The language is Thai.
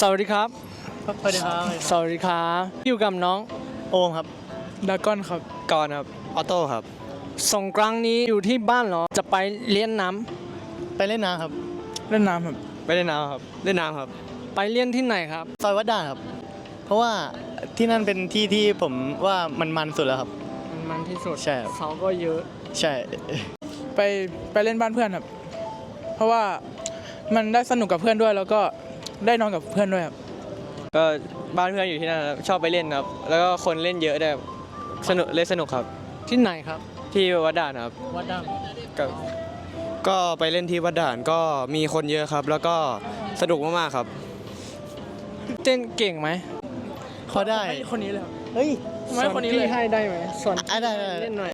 สวัสดีครับ สวัสดีครับ สวัสดีครับอยู่กับน้อง โอมครับดากอนครับกอนครับออโต้ครับ สงกรานต์นี้อยู่ที่บ้านเหรอจะไปเลี้ยงน้ำ ไปเล่นน้ำครับ เล่นน้ำครับ ไปเล่นน้ำครับเล่นน้ำครับ ไปเลี้ยงที่ไหนครับ ซอยวัดด่านครับ เพราะว่าที่นั่นเป็นที่ที่ผมว่ามันสุดแล้วครับ มันที่สุด ใช่ครับ เขาก็เยอะ ใช่ ไปเล่นบ้านเพื่อนครับ เพราะว่ามันได้สนุกกับเพื่อนด้วย แล้วก็ได้นอนกับเพื่อนด้วยครับ ก็บ้านเพื่อนอยู่ที่นั่นครับชอบไปเล่นครับ แล้วก็คนเล่นเยอะด้วยครับสนุกเล่นสนุกครับ ที่ไหนครับ ที่วัดด่านครับ วัดดัง ก็ไปเล่นที่วัดด่านก็มีคนเยอะครับ แล้วก็สนุกมากๆครับ เต้นเก่งไหม พอได้ คนนี้เลยครับ เฮ้ย ไม่คนนี้เลย พี่ให้ได้ไหมส่วน ได้ เล่นหน่อย